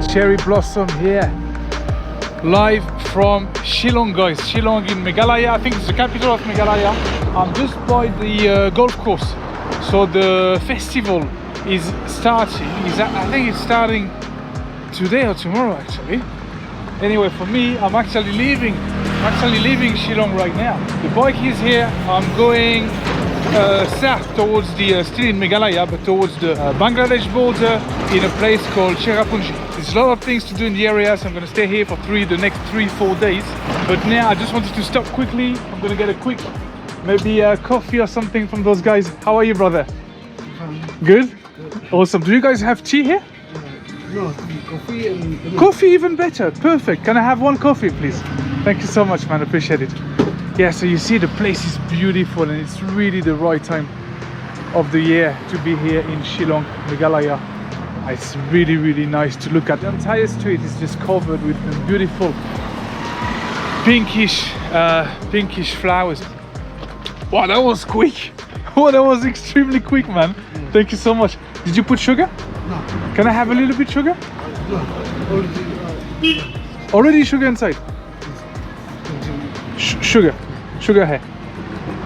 cherry blossom here. Live from Shillong, guys. Shillong in Meghalaya. I think it's the capital of Meghalaya. I'm just by the golf course. So the festival is starting. I think it's starting today or tomorrow actually. Anyway, for me, I'm actually leaving Shillong right now. The bike is here. I'm going south towards the still in Meghalaya, but towards the Bangladesh border in a place called Cherrapunji. There's a lot of things to do in the area, so I'm going to stay here for the next 3-4 days. But now I just wanted to stop quickly. I'm going to get a quick maybe coffee or something from those guys. How are you, brother? Good? Awesome. Do you guys have tea here? No, coffee and... Coffee, even better. Perfect. Can I have one coffee, please? Thank you so much, man. Appreciate it. Yeah, so you see the place is beautiful and it's really the right time of the year to be here in Shillong, Meghalaya. It's really, really nice to look at. The entire street is just covered with beautiful pinkish flowers. Wow, that was quick. Oh, that was extremely quick, man. Thank you so much. Did you put sugar? No. Can I have a little bit sugar? No. Already sugar inside? Sugar here.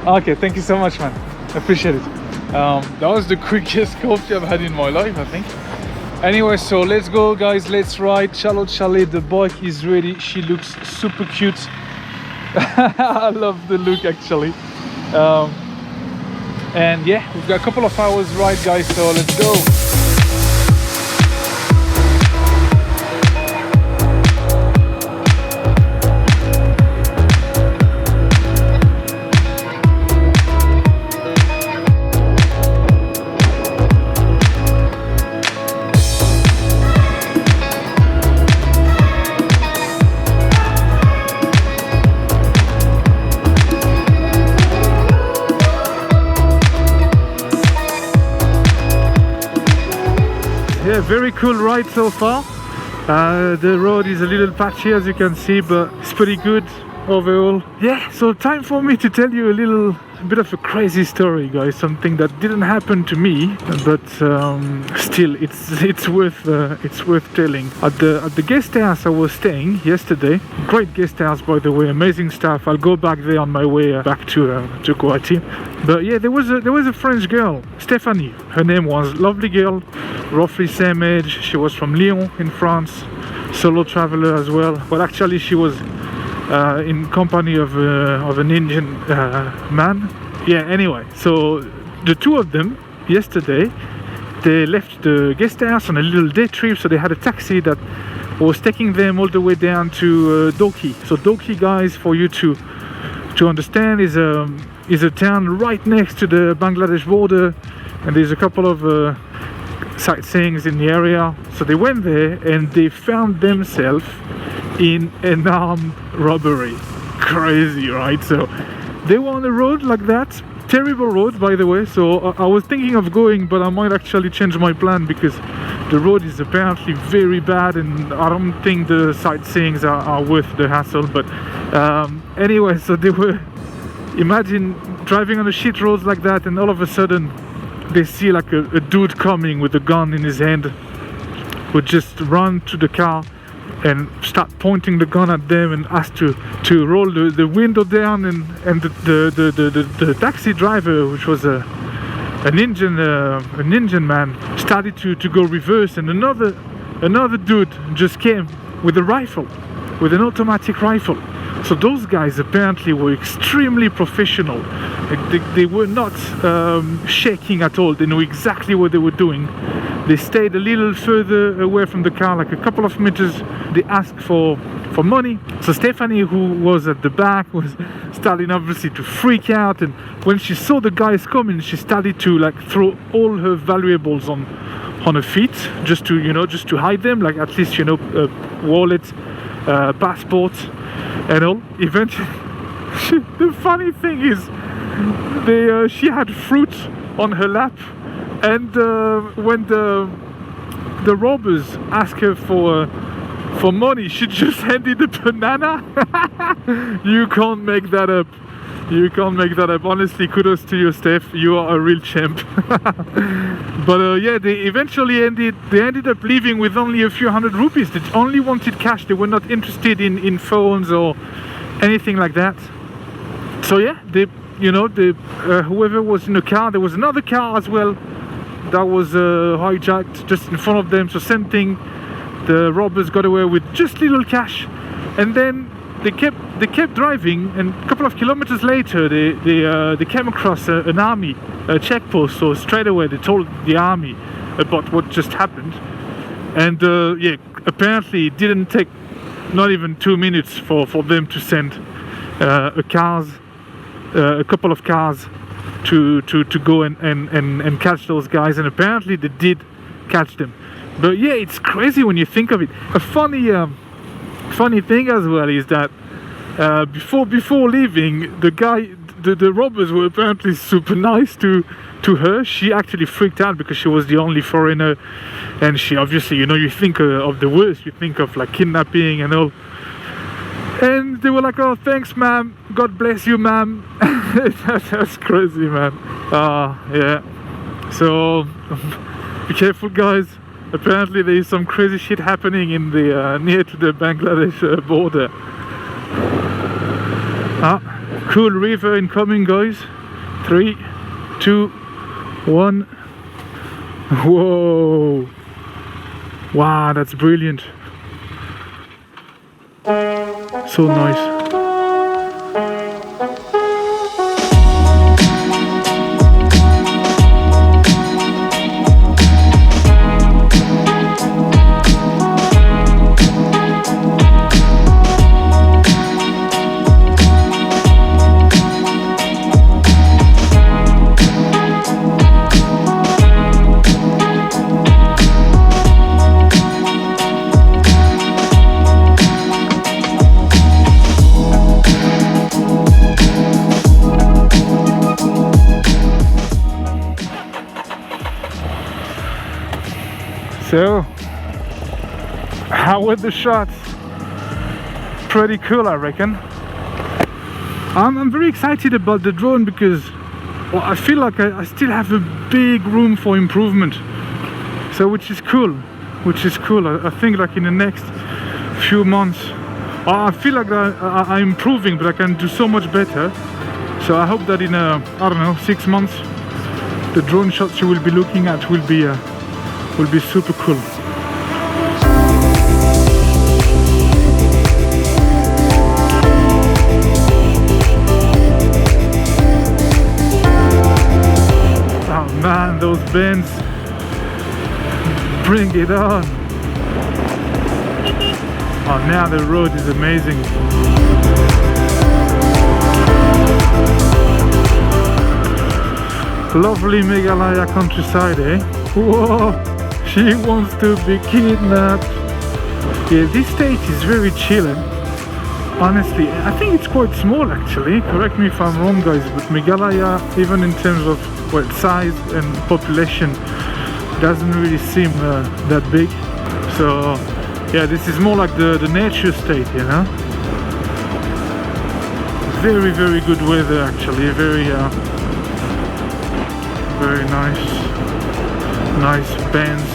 Okay, thank you so much, man. I appreciate it. That was the quickest coffee I've had in my life, I think. Anyway, so let's go, guys. Let's ride. Charlotte Chalet, the bike is ready. She looks super cute. I love the look, actually. And yeah, we've got a couple of hours ride, guys, so let's go. Yeah, very cool ride so far. The road is a little patchy, as you can see, but it's pretty good overall. Yeah, so time for me to tell you a bit of a crazy story, guys. Something that didn't happen to me, but still, it's worth telling. At the guest house I was staying yesterday, great guest house by the way, amazing stuff. I'll go back there on my way back to Guwahati. But yeah, there was a French girl, Stephanie. Her name was, lovely girl, roughly same age. She was from Lyon in France, solo traveler as well. But actually, she was in company of an Indian man. Yeah, anyway, so the two of them yesterday, they left the guest house on a little day trip. So they had a taxi that was taking them all the way down to Doki. So Doki, guys, for you to understand, is a town right next to the Bangladesh border, and there's a couple of sightseeings in the area. So they went there and they found themselves in an armed robbery. Crazy, right? So they were on a road like that, terrible road, by the way. So I was thinking of going, but I might actually change my plan because the road is apparently very bad and I don't think the sightseeings are worth the hassle. But anyway, so they were, imagine driving on a shit road like that, and all of a sudden they see like a dude coming with a gun in his hand, would just run to the car and start pointing the gun at them and ask to roll the window down, and the taxi driver, which was an Indian man, started to go reverse, and another dude just came with a rifle, with an automatic rifle. So those guys apparently were extremely professional. They were not shaking at all. They knew exactly what they were doing. They stayed a little further away from the car, like a couple of meters. They asked for money. So Stephanie, who was at the back, was starting obviously to freak out, and when she saw the guys coming, she started to like throw all her valuables on her feet, just to hide them, like at least wallet, passport and all. Eventually, the funny thing is, she had fruit on her lap, and when the robbers asked her for money, she just handed a banana. You can't make that up. You can't make that up. Honestly, kudos to you, Steph. You are a real champ. But yeah, they eventually ended up leaving with only a few hundred rupees. They only wanted cash. They were not interested in phones or anything like that. So yeah, whoever was in the car, there was another car as well that was hijacked just in front of them. So same thing. The robbers got away with just little cash, and then they kept driving, and a couple of kilometers later they came across an army checkpost. So straight away they told the army about what just happened, and yeah, apparently it didn't take not even 2 minutes for them to send a couple of cars to go and catch those guys, and apparently they did catch them. But yeah, it's crazy when you think of it. A funny thing as well is that before leaving, the robbers were apparently super nice to her. She actually freaked out because she was the only foreigner, and she obviously, you think of the worst. You think of like kidnapping and all. And they were like, "Oh, thanks, ma'am. God bless you, ma'am." That's crazy, man. Yeah. So be careful, guys. Apparently there is some crazy shit happening in the near to the Bangladesh border. Cool river incoming, guys. 3, 2, 1. Whoa! Wow, that's brilliant. So nice. So, how were the shots? Pretty cool, I reckon. I'm very excited about the drone because, well, I feel like I still have a big room for improvement. So, which is cool. I think like in the next few months, I feel like I'm improving, but I can do so much better. So I hope that in I don't know, 6 months, the drone shots you will be looking at will be super cool. Oh man, those bends, bring it on. Oh, now the road is amazing. Lovely Meghalaya countryside, eh? Whoa! She wants to be kidnapped. Yeah, this state is very chilling. Honestly, I think it's quite small actually. Correct me if I'm wrong, guys, but Meghalaya, even in terms of size and population, doesn't really seem that big. So, yeah, this is more like the nature state, you know. Very, very good weather actually. Very nice bends.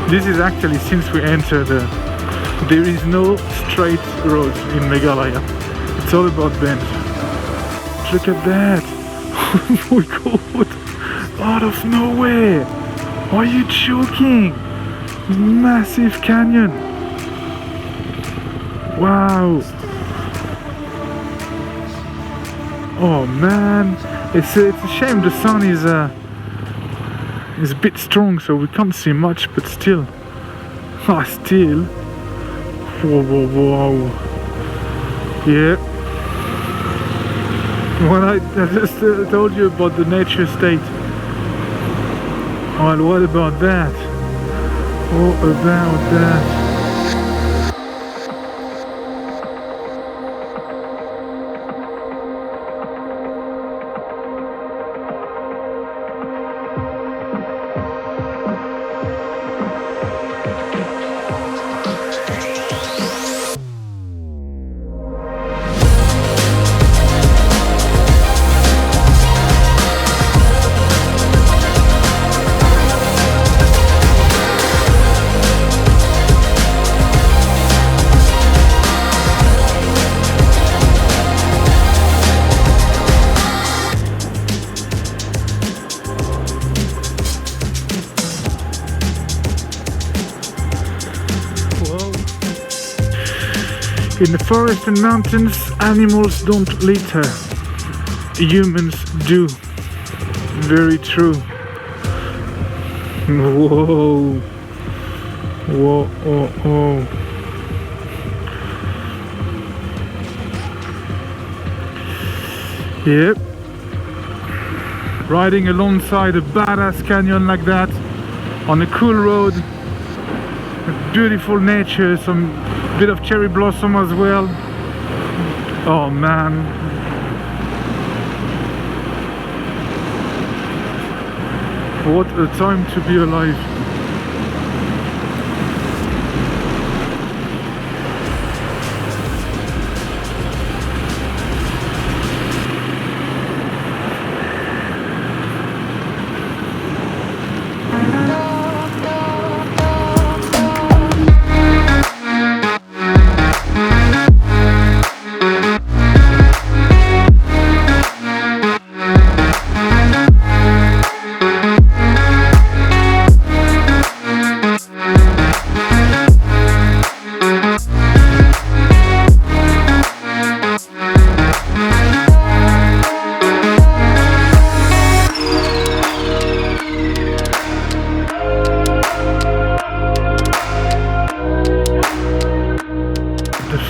This is actually, since we entered, there is no straight roads in Meghalaya. It's all about bends. Look at that! Oh my god! Out of nowhere! Are you joking? Massive canyon! Wow! Oh man! It's a shame the sun is a bit strong, so we can't see much, but still. Still. Whoa. Yeah. When I just told you about the nature state. Well, what about that? What about that? In the forest and mountains, animals don't litter. Humans do. Very true. Whoa. Whoa, oh, oh. Yep. Riding alongside a badass canyon like that, on a cool road, beautiful nature, some bit of cherry blossom as well. Oh man. What a time to be alive.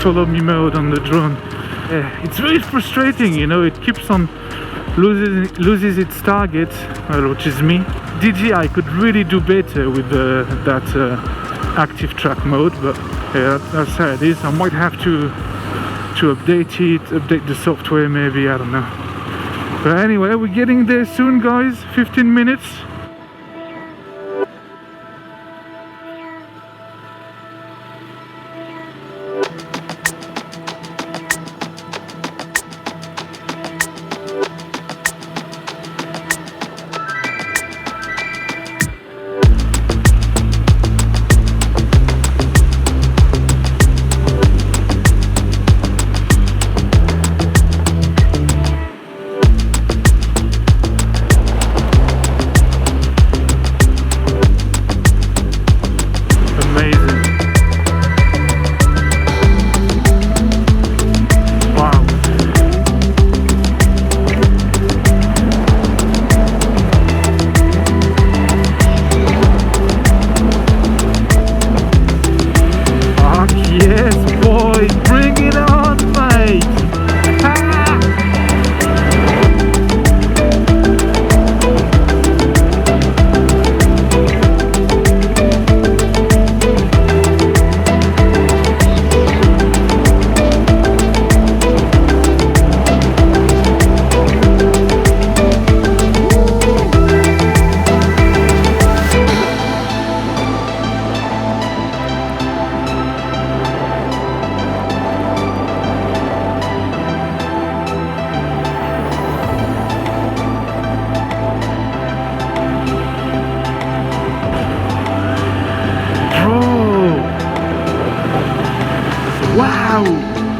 Follow me mode on the drone. Yeah, it's very frustrating, you know, it keeps on loses its target, well, which is me. DJI could really do better with that active track mode, but yeah, that's how it is. I might have to update the software maybe, I don't know. But anyway, we're getting there soon guys, 15 minutes.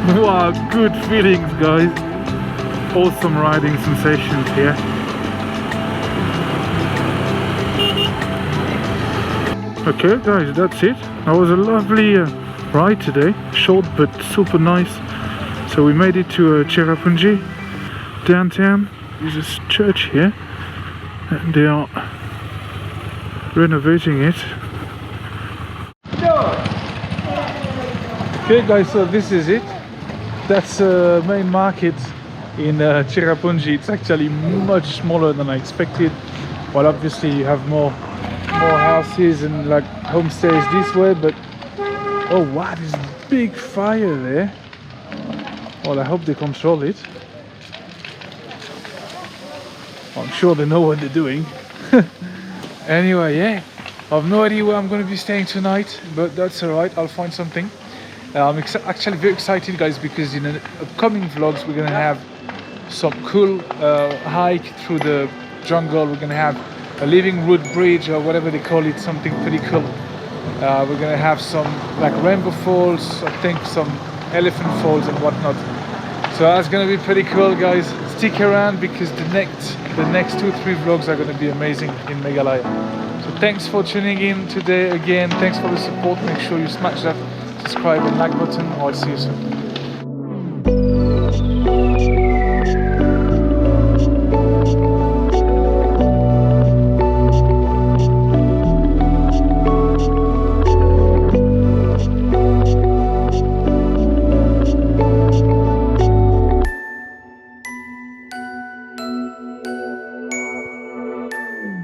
Wow, good feelings guys. Awesome riding sensations here. Okay guys, that's it. That was a lovely ride today. Short but super nice. So we made it to Cherrapunji downtown. There's this church here and they are renovating it. Okay guys, so this is it. That's the main market in Cherrapunji. It's actually much smaller than I expected. Well, obviously you have more houses and like homestays this way, but oh wow, there's a big fire there. Well, I hope they control it. I'm sure they know what they're doing. Anyway, yeah, I have no idea where I'm going to be staying tonight, but that's alright, I'll find something. I'm actually very excited guys, because in the upcoming vlogs we're gonna have some cool hike through the jungle. We're gonna have a living root bridge or whatever they call it, something pretty cool. We're gonna have some like rainbow falls, I think some elephant falls and whatnot. So that's gonna be pretty cool guys. Stick around because the next 2-3 vlogs are gonna be amazing in Meghalaya. So thanks for tuning in today again. Thanks for the support. Make sure you smash that subscribe and like button. I'll see you soon.